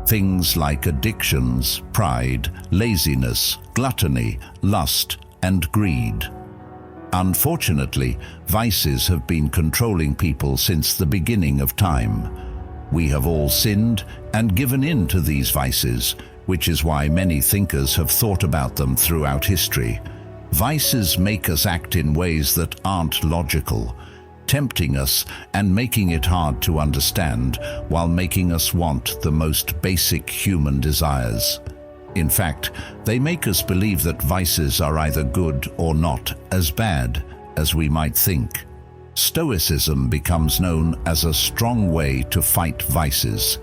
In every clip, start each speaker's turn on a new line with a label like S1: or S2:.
S1: Things like addictions, pride, laziness, gluttony, lust, and greed. Unfortunately, vices have been controlling people since the beginning of time. We have all sinned and given in to these vices, which is why many thinkers have thought about them throughout history. Vices make us act in ways that aren't logical, tempting us and making it hard to understand, while making us want the most basic human desires. In fact, they make us believe that vices are either good or not as bad as we might think. Stoicism becomes known as a strong way to fight vices.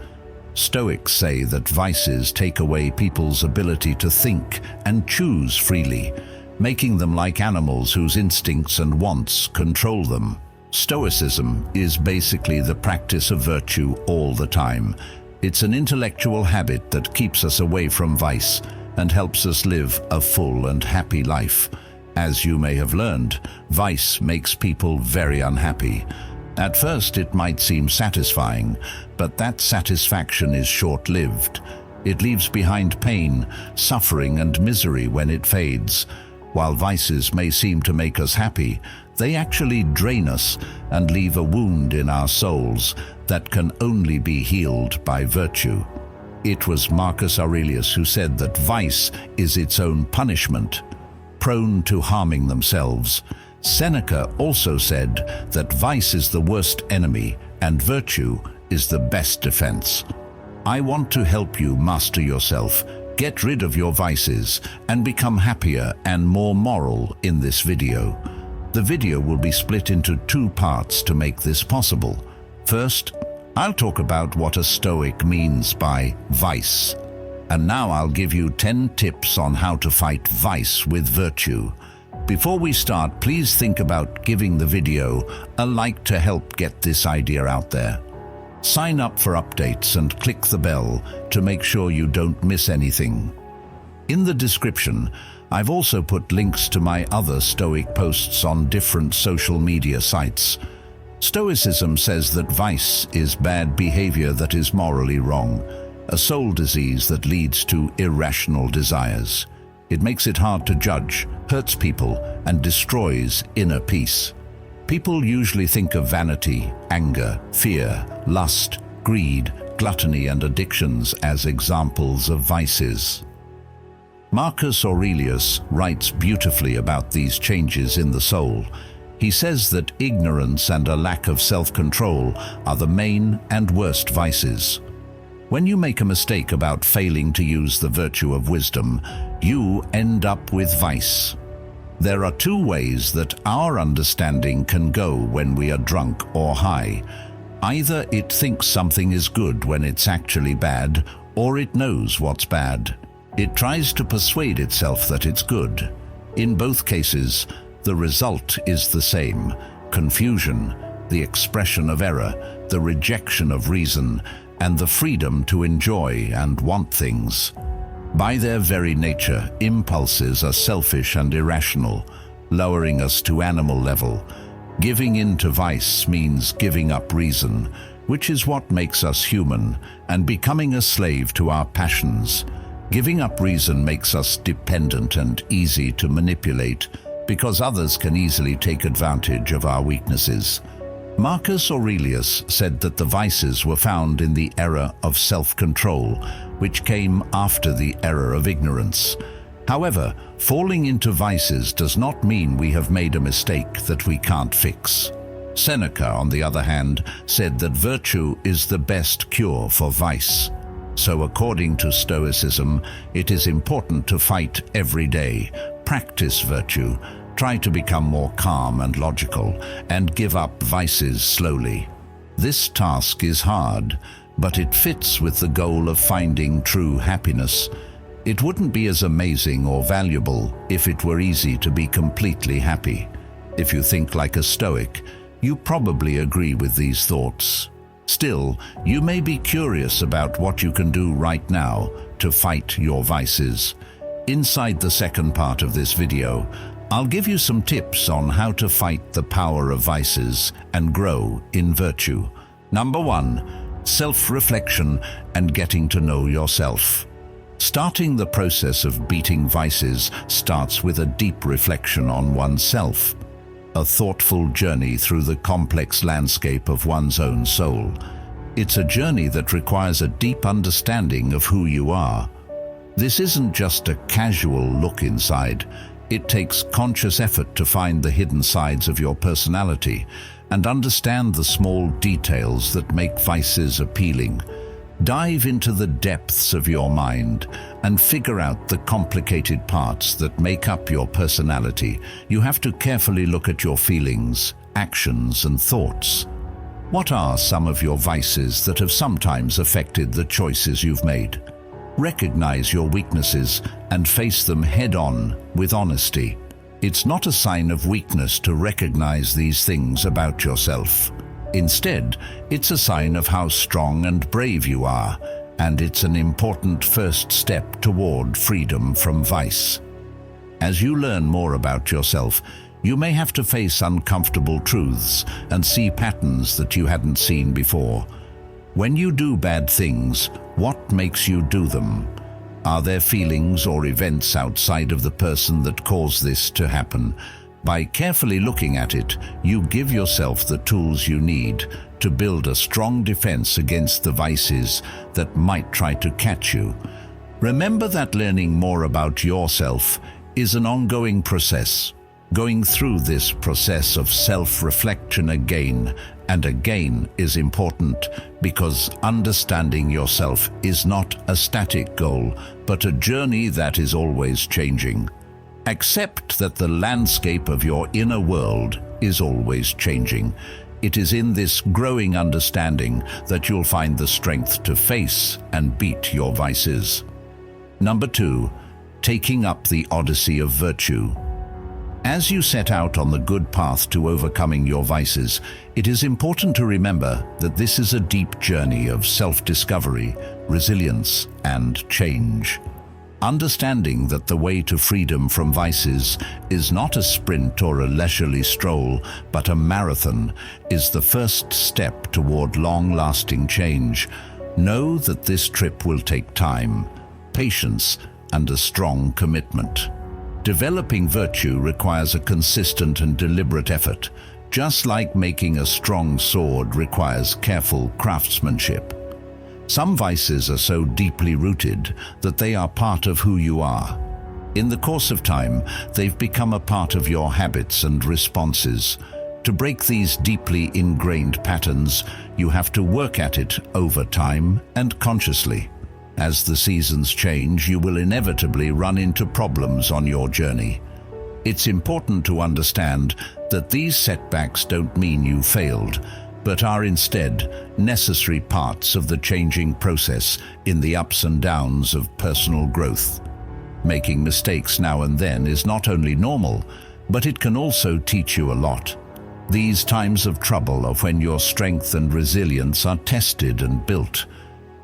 S1: Stoics say that vices take away people's ability to think and choose freely, making them like animals whose instincts and wants control them. Stoicism is basically the practice of virtue all the time. It's an intellectual habit that keeps us away from vice and helps us live a full and happy life. As you may have learned, vice makes people very unhappy. At first it might seem satisfying, but that satisfaction is short-lived. It leaves behind pain, suffering, and misery when it fades. While vices may seem to make us happy, they actually drain us and leave a wound in our souls that can only be healed by virtue. It was Marcus Aurelius who said that vice is its own punishment, prone to harming themselves. Seneca also said that vice is the worst enemy and virtue is the best defense. I want to help you master yourself, get rid of your vices, and become happier and more moral in this video. The video will be split into two parts to make this possible. First, I'll talk about what a Stoic means by vice. And now I'll give you 10 tips on how to fight vice with virtue. Before we start, please think about giving the video a like to help get this idea out there. Sign up for updates and click the bell to make sure you don't miss anything. In the description, I've also put links to my other Stoic posts on different social media sites. Stoicism says that vice is bad behavior that is morally wrong, a soul disease that leads to irrational desires. It makes it hard to judge, hurts people, and destroys inner peace. People usually think of vanity, anger, fear, lust, greed, gluttony, and addictions as examples of vices. Marcus Aurelius writes beautifully about these changes in the soul. He says that ignorance and a lack of self-control are the main and worst vices. When you make a mistake about failing to use the virtue of wisdom, you end up with vice. There are two ways that our understanding can go when we are drunk or high. Either it thinks something is good when it's actually bad, or it knows what's bad. It tries to persuade itself that it's good. In both cases, the result is the same: confusion, the expression of error, the rejection of reason, and the freedom to enjoy and want things. By their very nature, impulses are selfish and irrational, lowering us to animal level. Giving in to vice means giving up reason, which is what makes us human, and becoming a slave to our passions. Giving up reason makes us dependent and easy to manipulate, because others can easily take advantage of our weaknesses. Marcus Aurelius said that the vices were found in the era of self-control, which came after the era of ignorance. However, falling into vices does not mean we have made a mistake that we can't fix. Seneca, on the other hand, said that virtue is the best cure for vice. So according to Stoicism, it is important to fight every day, practice virtue, try to become more calm and logical, and give up vices slowly. This task is hard, but it fits with the goal of finding true happiness. It wouldn't be as amazing or valuable if it were easy to be completely happy. If you think like a Stoic, you probably agree with these thoughts. Still, you may be curious about what you can do right now to fight your vices. Inside the second part of this video, I'll give you some tips on how to fight the power of vices and grow in virtue. Number 1. self-reflection, and getting to know yourself. Starting the process of beating vices starts with a deep reflection on oneself, a thoughtful journey through the complex landscape of one's own soul. It's a journey that requires a deep understanding of who you are. This isn't just a casual look inside. It takes conscious effort to find the hidden sides of your personality and understand the small details that make vices appealing. Dive into the depths of your mind and figure out the complicated parts that make up your personality. You have to carefully look at your feelings, actions, and thoughts. What are some of your vices that have sometimes affected the choices you've made? Recognize your weaknesses and face them head-on with honesty. It's not a sign of weakness to recognize these things about yourself. Instead, it's a sign of how strong and brave you are, and it's an important first step toward freedom from vice. As you learn more about yourself, you may have to face uncomfortable truths and see patterns that you hadn't seen before. When you do bad things, what makes you do them? Are there feelings or events outside of the person that cause this to happen? By carefully looking at it, you give yourself the tools you need to build a strong defense against the vices that might try to catch you. Remember that learning more about yourself is an ongoing process. Going through this process of self-reflection again and again is important because understanding yourself is not a static goal, but a journey that is always changing. Accept that the landscape of your inner world is always changing. It is in this growing understanding that you'll find the strength to face and beat your vices. Number 2, taking up the Odyssey of virtue. As you set out on the good path to overcoming your vices, it is important to remember that this is a deep journey of self-discovery, resilience, and change. Understanding that the way to freedom from vices is not a sprint or a leisurely stroll, but a marathon, is the first step toward long-lasting change. Know that this trip will take time, patience, and a strong commitment. Developing virtue requires a consistent and deliberate effort, just like making a strong sword requires careful craftsmanship. Some vices are so deeply rooted that they are part of who you are. In the course of time, they've become a part of your habits and responses. To break these deeply ingrained patterns, you have to work at it over time and consciously. As the seasons change, you will inevitably run into problems on your journey. It's important to understand that these setbacks don't mean you failed, but are instead necessary parts of the changing process in the ups and downs of personal growth. Making mistakes now and then is not only normal, but it can also teach you a lot. These times of trouble are when your strength and resilience are tested and built.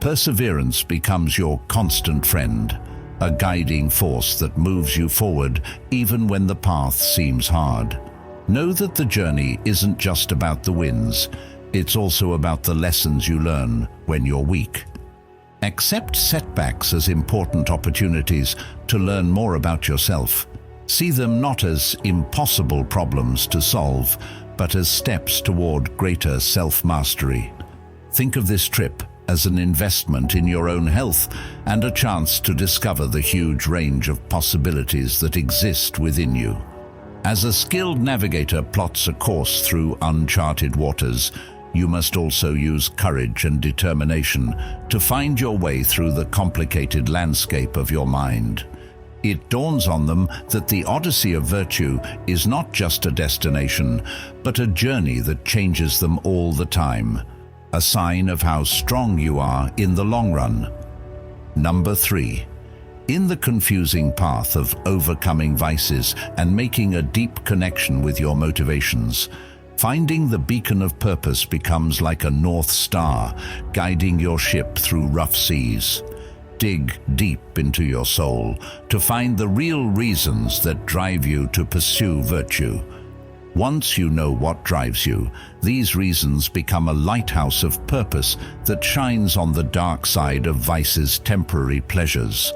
S1: Perseverance becomes your constant friend, a guiding force that moves you forward even when the path seems hard. Know that the journey isn't just about the wins, it's also about the lessons you learn when you're weak. Accept setbacks as important opportunities to learn more about yourself. See them not as impossible problems to solve, but as steps toward greater self-mastery. Think of this trip as an investment in your own health and a chance to discover the huge range of possibilities that exist within you. As a skilled navigator plots a course through uncharted waters, you must also use courage and determination to find your way through the complicated landscape of your mind. It dawns on them that the Odyssey of virtue is not just a destination, but a journey that changes them all the time, a sign of how strong you are in the long run. Number 3. In the confusing path of overcoming vices and making a deep connection with your motivations, finding the beacon of purpose becomes like a North Star, guiding your ship through rough seas. Dig deep into your soul to find the real reasons that drive you to pursue virtue. Once you know what drives you, these reasons become a lighthouse of purpose that shines on the dark side of vice's temporary pleasures.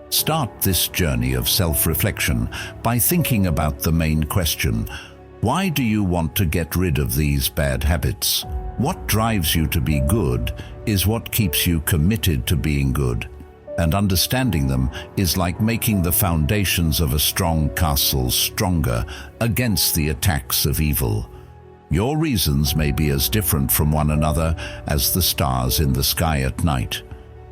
S1: Start this journey of self-reflection by thinking about the main question: why do you want to get rid of these bad habits? What drives you to be good is what keeps you committed to being good. And understanding them is like making the foundations of a strong castle stronger against the attacks of evil. Your reasons may be as different from one another as the stars in the sky at night.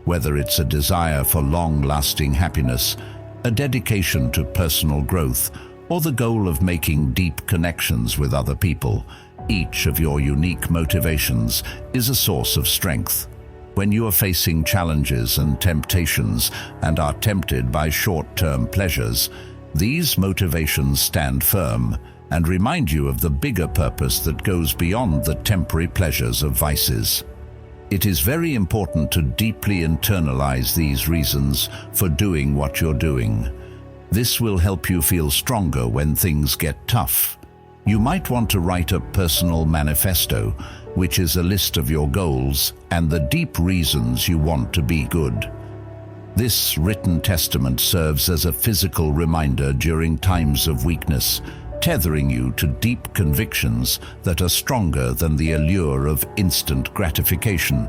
S1: Whether it's a desire for long-lasting happiness, a dedication to personal growth, or the goal of making deep connections with other people, each of your unique motivations is a source of strength. When you are facing challenges and temptations and are tempted by short-term pleasures, these motivations stand firm and remind you of the bigger purpose that goes beyond the temporary pleasures of vices. It is very important to deeply internalize these reasons for doing what you're doing. This will help you feel stronger when things get tough. You might want to write a personal manifesto, which is a list of your goals and the deep reasons you want to be good. This written testament serves as a physical reminder during times of weakness, tethering you to deep convictions that are stronger than the allure of instant gratification.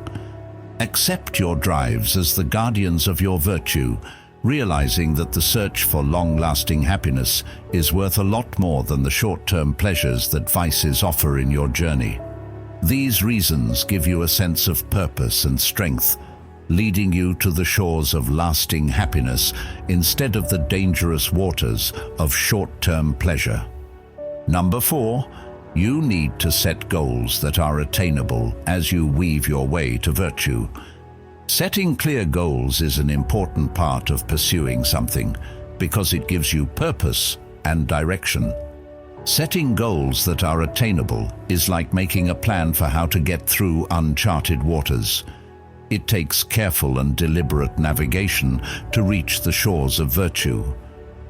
S1: Accept your drives as the guardians of your virtue, realizing that the search for long-lasting happiness is worth a lot more than the short-term pleasures that vices offer in your journey. These reasons give you a sense of purpose and strength, leading you to the shores of lasting happiness instead of the dangerous waters of short-term pleasure. Number 4, you need to set goals that are attainable as you weave your way to virtue. Setting clear goals is an important part of pursuing something because it gives you purpose and direction. Setting goals that are attainable is like making a plan for how to get through uncharted waters. It takes careful and deliberate navigation to reach the shores of virtue.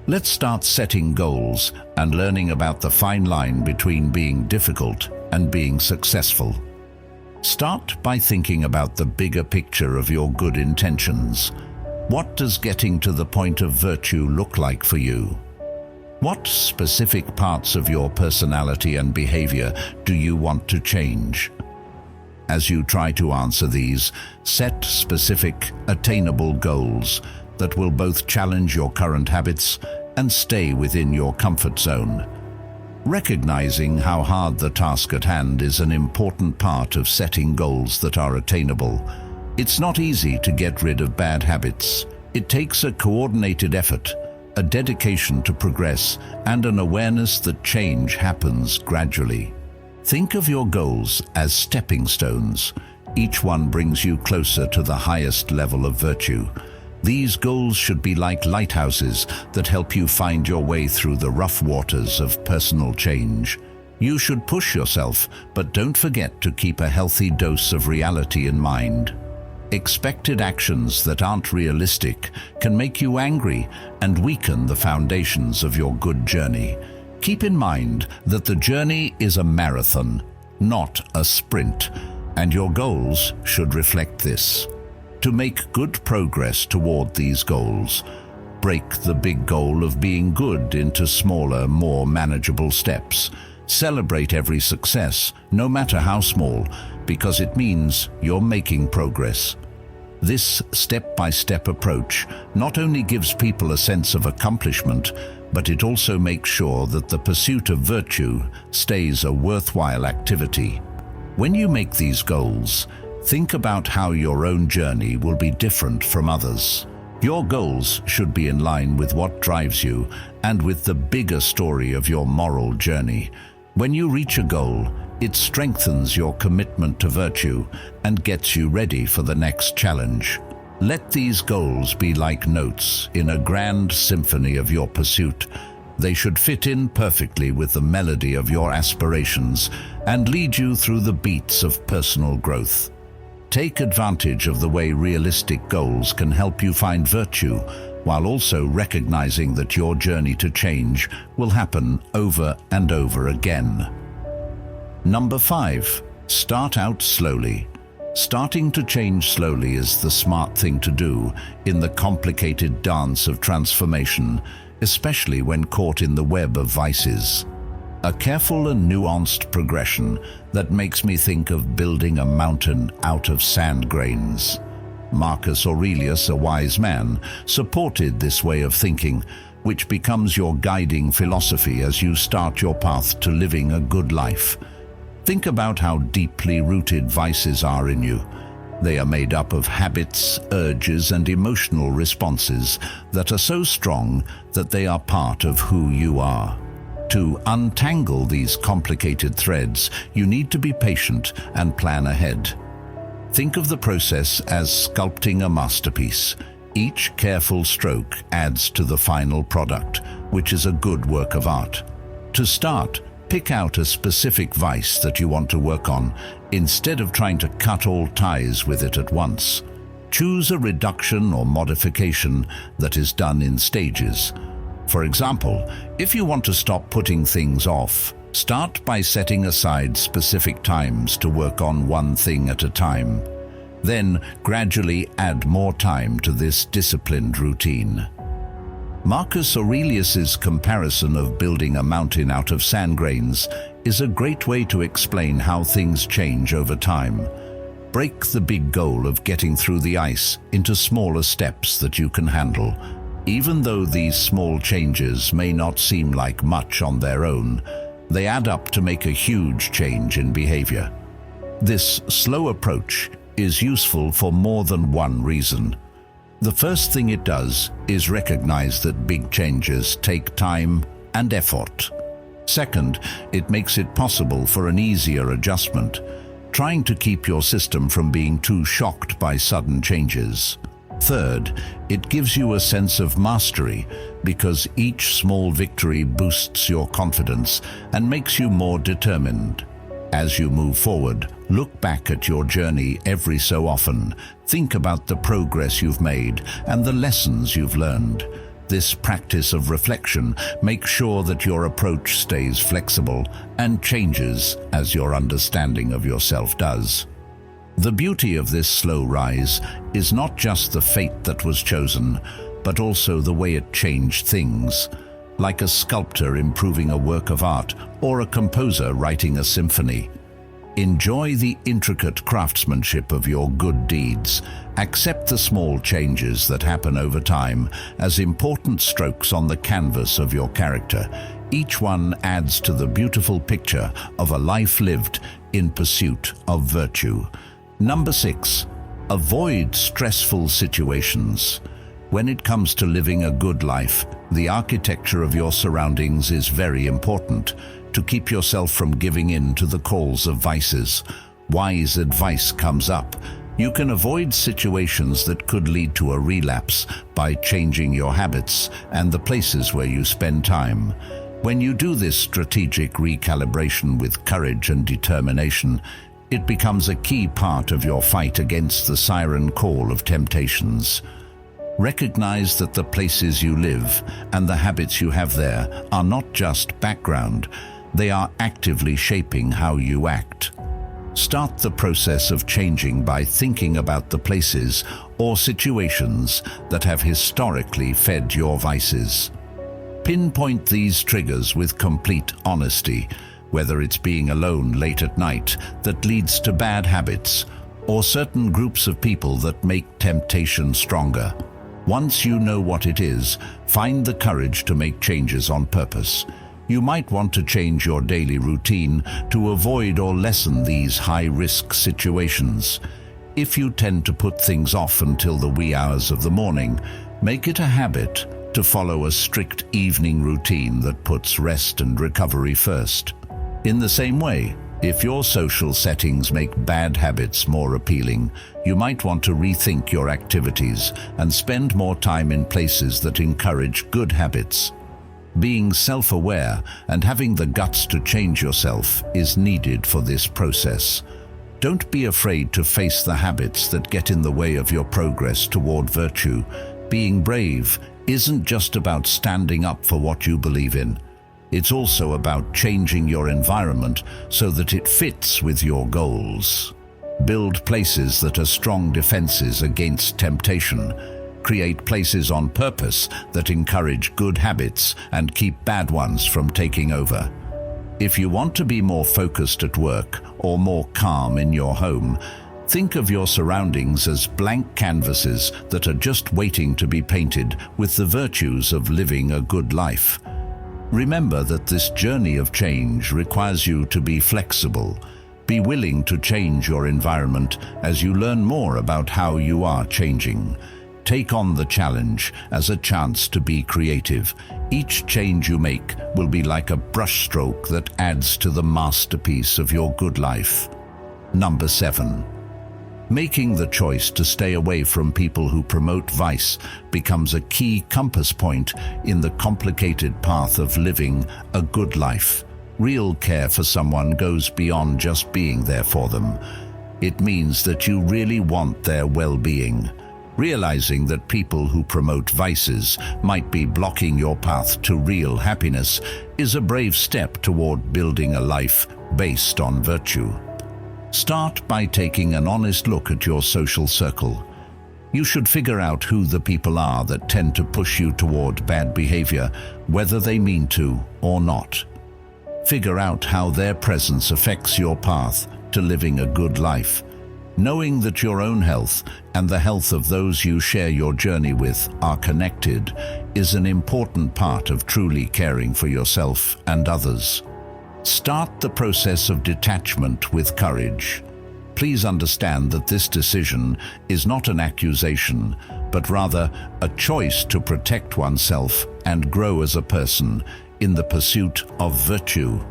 S1: Let's start setting goals and learning about the fine line between being difficult and being successful. Start by thinking about the bigger picture of your good intentions. What does getting to the point of virtue look like for you? What specific parts of your personality and behavior do you want to change? As you try to answer these, set specific, attainable goals that will both challenge your current habits and stay within your comfort zone. Recognizing how hard the task at hand is an important part of setting goals that are attainable. It's not easy to get rid of bad habits. It takes a coordinated effort, a dedication to progress, and an awareness that change happens gradually. Think of your goals as stepping stones. Each one brings you closer to the highest level of virtue. These goals should be like lighthouses that help you find your way through the rough waters of personal change. You should push yourself, but don't forget to keep a healthy dose of reality in mind. Expected actions that aren't realistic can make you angry and weaken the foundations of your good journey. Keep in mind that the journey is a marathon, not a sprint, and your goals should reflect this. To make good progress toward these goals, break the big goal of being good into smaller, more manageable steps. Celebrate every success, no matter how small, because it means you're making progress. This step-by-step approach not only gives people a sense of accomplishment, but it also makes sure that the pursuit of virtue stays a worthwhile activity. When you make these goals, think about how your own journey will be different from others. Your goals should be in line with what drives you and with the bigger story of your moral journey. When you reach a goal, it strengthens your commitment to virtue and gets you ready for the next challenge. Let these goals be like notes in a grand symphony of your pursuit. They should fit in perfectly with the melody of your aspirations and lead you through the beats of personal growth. Take advantage of the way realistic goals can help you find virtue, while also recognizing that your journey to change will happen over and over again. Number 5. Start out slowly. Starting to change slowly is the smart thing to do in the complicated dance of transformation, especially when caught in the web of vices. A careful and nuanced progression that makes me think of building a mountain out of sand grains. Marcus Aurelius, a wise man, supported this way of thinking, which becomes your guiding philosophy as you start your path to living a good life. Think about how deeply rooted vices are in you. They are made up of habits, urges, and emotional responses that are so strong that they are part of who you are. To untangle these complicated threads, you need to be patient and plan ahead. Think of the process as sculpting a masterpiece. Each careful stroke adds to the final product, which is a good work of art. To start, pick out a specific vice that you want to work on, instead of trying to cut all ties with it at once. Choose a reduction or modification that is done in stages. For example, if you want to stop putting things off, start by setting aside specific times to work on one thing at a time. Then gradually add more time to this disciplined routine. Marcus Aurelius's comparison of building a mountain out of sand grains is a great way to explain how things change over time. Break the big goal of getting through the ice into smaller steps that you can handle. Even though these small changes may not seem like much on their own, they add up to make a huge change in behavior. This slow approach is useful for more than one reason. The first thing it does is recognize that big changes take time and effort. Second, it makes it possible for an easier adjustment, trying to keep your system from being too shocked by sudden changes. Third, it gives you a sense of mastery because each small victory boosts your confidence and makes you more determined. As you move forward, look back at your journey every so often. Think about the progress you've made and the lessons you've learned. This practice of reflection makes sure that your approach stays flexible and changes as your understanding of yourself does. The beauty of this slow rise is not just the fate that was chosen, but also the way it changed things. Like a sculptor improving a work of art or a composer writing a symphony. Enjoy the intricate craftsmanship of your good deeds. Accept the small changes that happen over time as important strokes on the canvas of your character. Each one adds to the beautiful picture of a life lived in pursuit of virtue. Number 6. Avoid stressful situations. When it comes to living a good life, the architecture of your surroundings is very important to keep yourself from giving in to the calls of vices. Wise advice comes up. You can avoid situations that could lead to a relapse by changing your habits and the places where you spend time. When you do this strategic recalibration with courage and determination, it becomes a key part of your fight against the siren call of temptations. Recognize that the places you live and the habits you have there are not just background, they are actively shaping how you act. Start the process of changing by thinking about the places or situations that have historically fed your vices. Pinpoint these triggers with complete honesty, whether it's being alone late at night that leads to bad habits, or certain groups of people that make temptation stronger. Once you know what it is, find the courage to make changes on purpose. You might want to change your daily routine to avoid or lessen these high-risk situations. If you tend to put things off until the wee hours of the morning, make it a habit to follow a strict evening routine that puts rest and recovery first. In the same way, if your social settings make bad habits more appealing, you might want to rethink your activities and spend more time in places that encourage good habits. Being self-aware and having the guts to change yourself is needed for this process. Don't be afraid to face the habits that get in the way of your progress toward virtue. Being brave isn't just about standing up for what you believe in. It's also about changing your environment so that it fits with your goals. Build places that are strong defenses against temptation. Create places on purpose that encourage good habits and keep bad ones from taking over. If you want to be more focused at work or more calm in your home, think of your surroundings as blank canvases that are just waiting to be painted with the virtues of living a good life. Remember that this journey of change requires you to be flexible. Be willing to change your environment as you learn more about how you are changing. Take on the challenge as a chance to be creative. Each change you make will be like a brushstroke that adds to the masterpiece of your good life. Number 7. Making the choice to stay away from people who promote vice becomes a key compass point in the complicated path of living a good life. Real care for someone goes beyond just being there for them. It means that you really want their well-being. Realizing that people who promote vices might be blocking your path to real happiness is a brave step toward building a life based on virtue. Start by taking an honest look at your social circle. You should figure out who the people are that tend to push you toward bad behavior, whether they mean to or not. Figure out how their presence affects your path to living a good life. Knowing that your own health and the health of those you share your journey with are connected is an important part of truly caring for yourself and others. Start the process of detachment with courage. Please understand that this decision is not an accusation, but rather a choice to protect oneself and grow as a person in the pursuit of virtue.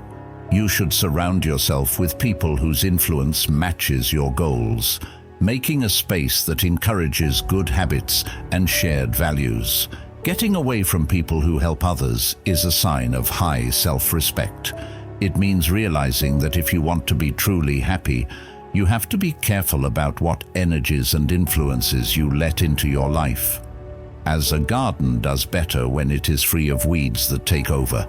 S1: You should surround yourself with people whose influence matches your goals, making a space that encourages good habits and shared values. Getting away from people who help others is a sign of high self-respect. It means realizing that if you want to be truly happy, you have to be careful about what energies and influences you let into your life. As a garden does better when it is free of weeds that take over,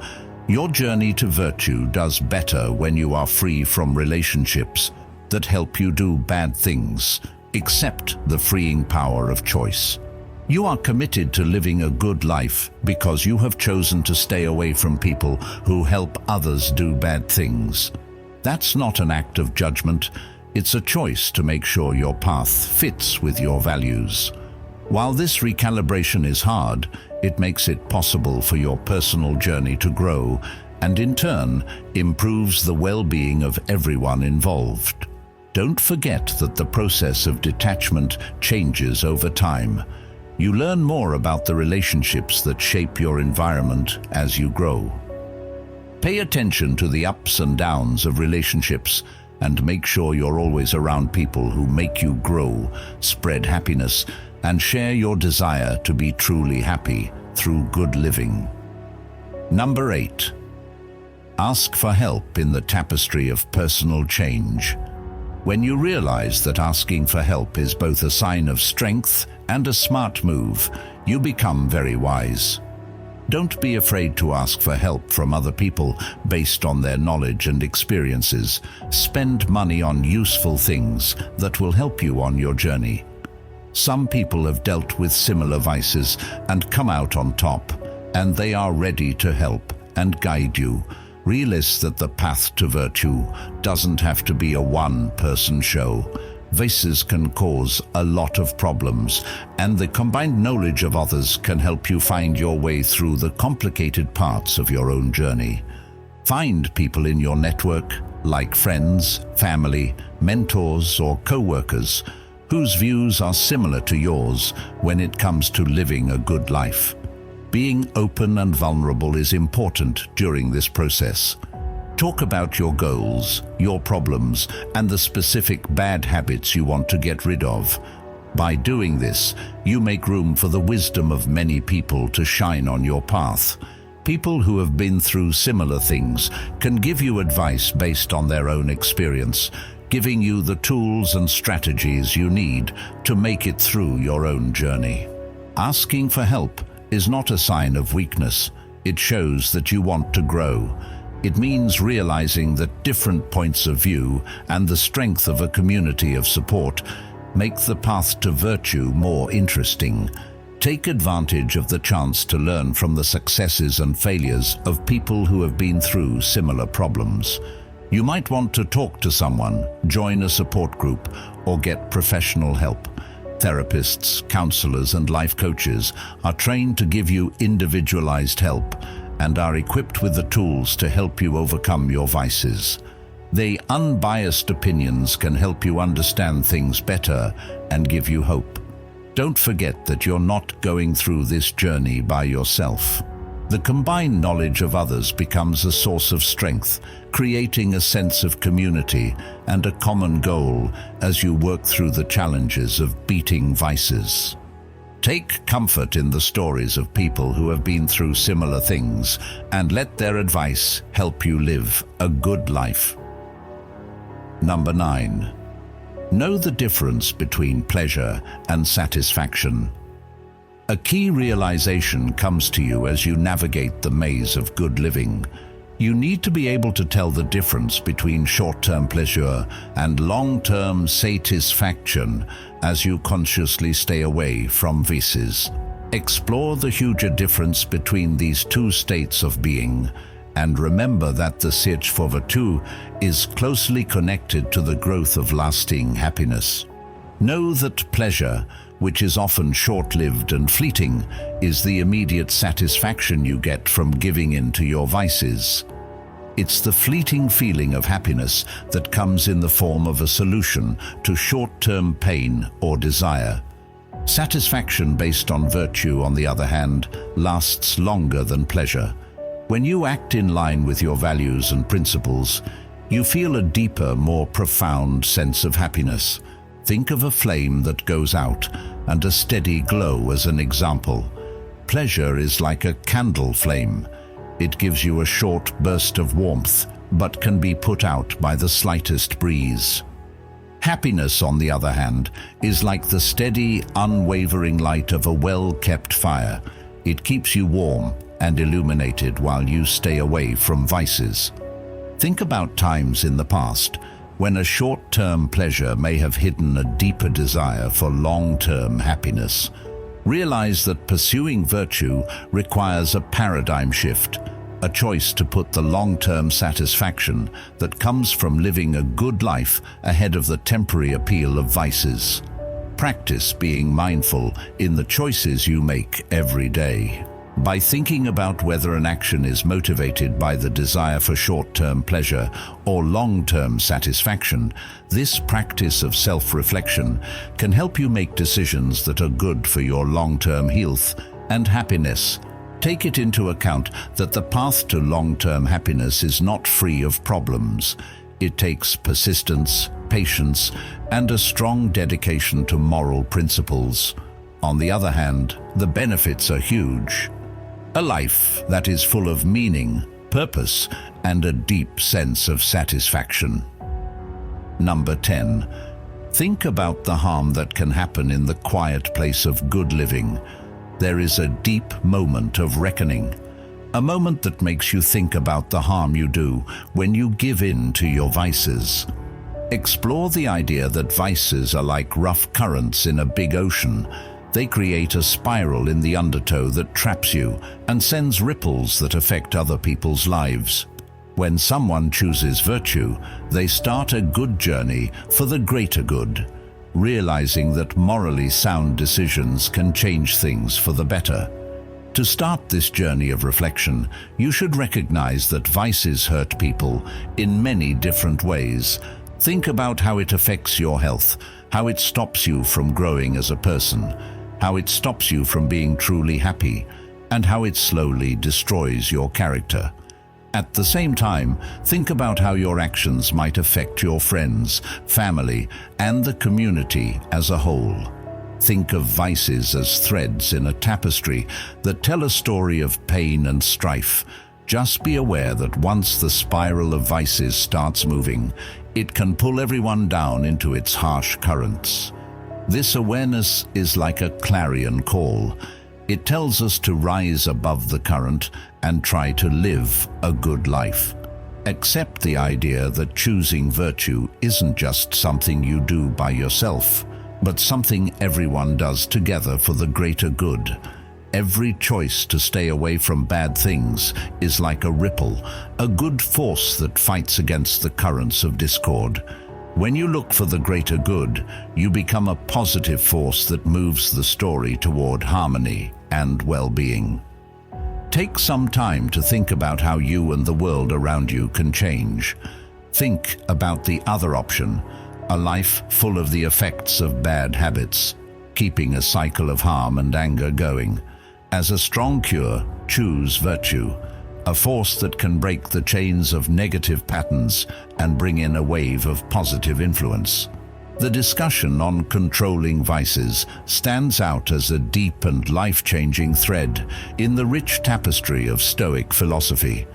S1: your journey to virtue does better when you are free from relationships that help you do bad things. Accept the freeing power of choice. You are committed to living a good life because you have chosen to stay away from people who help others do bad things. That's not an act of judgment. It's a choice to make sure your path fits with your values. While this recalibration is hard, it makes it possible for your personal journey to grow and in turn improves the well-being of everyone involved. Don't forget that the process of detachment changes over time. You learn more about the relationships that shape your environment as you grow. Pay attention to the ups and downs of relationships and make sure you're always around people who make you grow, spread happiness, and share your desire to be truly happy through good living. Number 8. Ask for help in the tapestry of personal change. When you realize that asking for help is both a sign of strength and a smart move, you become very wise. Don't be afraid to ask for help from other people based on their knowledge and experiences. Spend money on useful things that will help you on your journey. Some people have dealt with similar vices and come out on top, and they are ready to help and guide you. Realize that the path to virtue doesn't have to be a one-person show. Vices can cause a lot of problems, and the combined knowledge of others can help you find your way through the complicated parts of your own journey. Find people in your network, like friends, family, mentors, or co-workers, whose views are similar to yours when it comes to living a good life. Being open and vulnerable is important during this process. Talk about your goals, your problems, and the specific bad habits you want to get rid of. By doing this, you make room for the wisdom of many people to shine on your path. People who have been through similar things can give you advice based on their own experience. giving you the tools and strategies you need to make it through your own journey. Asking for help is not a sign of weakness. It shows that you want to grow. It means realizing that different points of view and the strength of a community of support make the path to virtue more interesting. Take advantage of the chance to learn from the successes and failures of people who have been through similar problems. You might want to talk to someone, join a support group, or get professional help. Therapists, counselors, and life coaches are trained to give you individualized help and are equipped with the tools to help you overcome your vices. Their unbiased opinions can help you understand things better and give you hope. Don't forget that you're not going through this journey by yourself. The combined knowledge of others becomes a source of strength, creating a sense of community and a common goal as you work through the challenges of beating vices. Take comfort in the stories of people who have been through similar things and let their advice help you live a good life. Number 9. Know the difference between pleasure and satisfaction. A key realization comes to you as you navigate the maze of good living. You need to be able to tell the difference between short-term pleasure and long-term satisfaction as you consciously stay away from vices. Explore the huge difference between these two states of being, and remember that the search for virtue is closely connected to the growth of lasting happiness. Know that pleasure, which is often short-lived and fleeting, is the immediate satisfaction you get from giving in to your vices. It's the fleeting feeling of happiness that comes in the form of a solution to short-term pain or desire. Satisfaction based on virtue, on the other hand, lasts longer than pleasure. When you act in line with your values and principles, you feel a deeper, more profound sense of happiness. Think of a flame that goes out and a steady glow as an example. Pleasure is like a candle flame. It gives you a short burst of warmth, but can be put out by the slightest breeze. Happiness, on the other hand, is like the steady, unwavering light of a well-kept fire. It keeps you warm and illuminated while you stay away from vices. Think about times in the past when a short-term pleasure may have hidden a deeper desire for long-term happiness. Realize that pursuing virtue requires a paradigm shift, a choice to put the long-term satisfaction that comes from living a good life ahead of the temporary appeal of vices. Practice being mindful in the choices you make every day. By thinking about whether an action is motivated by the desire for short-term pleasure or long-term satisfaction, this practice of self-reflection can help you make decisions that are good for your long-term health and happiness. Take it into account that the path to long-term happiness is not free of problems. It takes persistence, patience, and a strong dedication to moral principles. On the other hand, the benefits are huge. A life that is full of meaning, purpose, and a deep sense of satisfaction. Number 10. Think about the harm that can happen in the quiet place of good living. There is a deep moment of reckoning, a moment that makes you think about the harm you do when you give in to your vices. Explore the idea that vices are like rough currents in a big ocean. They create a spiral in the undertow that traps you and sends ripples that affect other people's lives. When someone chooses virtue, they start a good journey for the greater good, realizing that morally sound decisions can change things for the better. To start this journey of reflection, you should recognize that vices hurt people in many different ways. Think about how it affects your health, how it stops you from growing as a person, how it stops you from being truly happy, and how it slowly destroys your character. At the same time, think about how your actions might affect your friends, family, and the community as a whole. Think of vices as threads in a tapestry that tell a story of pain and strife. Just be aware that once the spiral of vices starts moving, It can pull everyone down into its harsh currents. This awareness is like a clarion call. It tells us to rise above the current and try to live a good life. Accept the idea that choosing virtue isn't just something you do by yourself, but something everyone does together for the greater good. Every choice to stay away from bad things is like a ripple, a good force that fights against the currents of discord. When you look for the greater good, you become a positive force that moves the story toward harmony and well-being. Take some time to think about how you and the world around you can change. Think about the other option, a life full of the effects of bad habits, keeping a cycle of harm and anger going. As a strong cure, choose virtue, a force that can break the chains of negative patterns and bring in a wave of positive influence. The discussion on controlling vices stands out as a deep and life-changing thread in the rich tapestry of Stoic philosophy.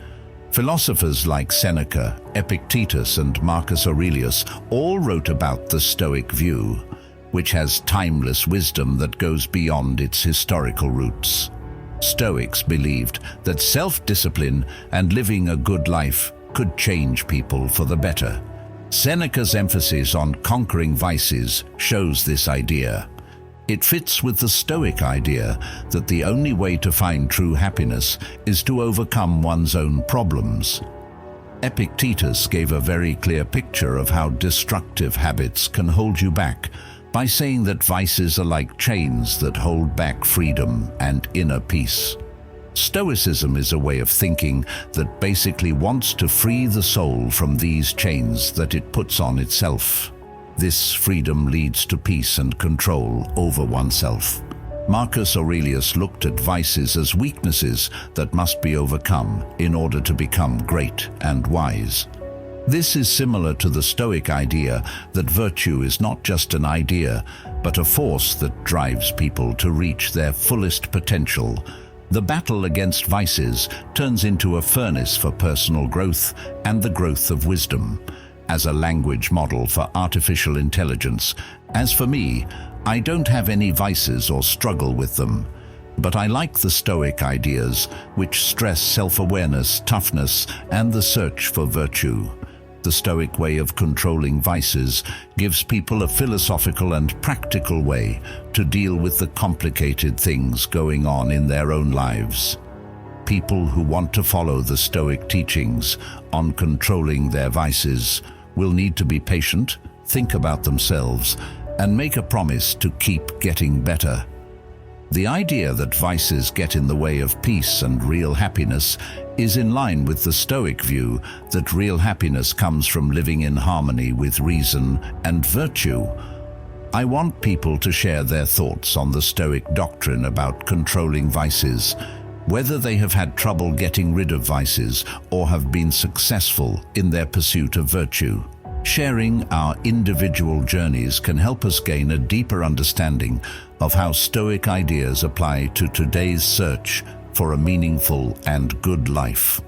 S1: Philosophers like Seneca, Epictetus, and Marcus Aurelius all wrote about the Stoic view, which has timeless wisdom that goes beyond its historical roots. Stoics believed that self-discipline and living a good life could change people for the better. Seneca's emphasis on conquering vices shows this idea. It fits with the Stoic idea that the only way to find true happiness is to overcome one's own problems. Epictetus gave a very clear picture of how destructive habits can hold you back by saying that vices are like chains that hold back freedom and inner peace. Stoicism is a way of thinking that basically wants to free the soul from these chains that it puts on itself. This freedom leads to peace and control over oneself. Marcus Aurelius looked at vices as weaknesses that must be overcome in order to become great and wise. This is similar to the Stoic idea that virtue is not just an idea, but a force that drives people to reach their fullest potential. The battle against vices turns into a furnace for personal growth and the growth of wisdom. As a language model for artificial intelligence, as for me, I don't have any vices or struggle with them. But I like the Stoic ideas, which stress self-awareness, toughness, and the search for virtue. The Stoic way of controlling vices gives people a philosophical and practical way to deal with the complicated things going on in their own lives. People who want to follow the Stoic teachings on controlling their vices will need to be patient, think about themselves, and make a promise to keep getting better. The idea that vices get in the way of peace and real happiness is in line with the Stoic view that real happiness comes from living in harmony with reason and virtue. I want people to share their thoughts on the Stoic doctrine about controlling vices, whether they have had trouble getting rid of vices or have been successful in their pursuit of virtue. Sharing our individual journeys can help us gain a deeper understanding of how Stoic ideas apply to today's search for a meaningful and good life.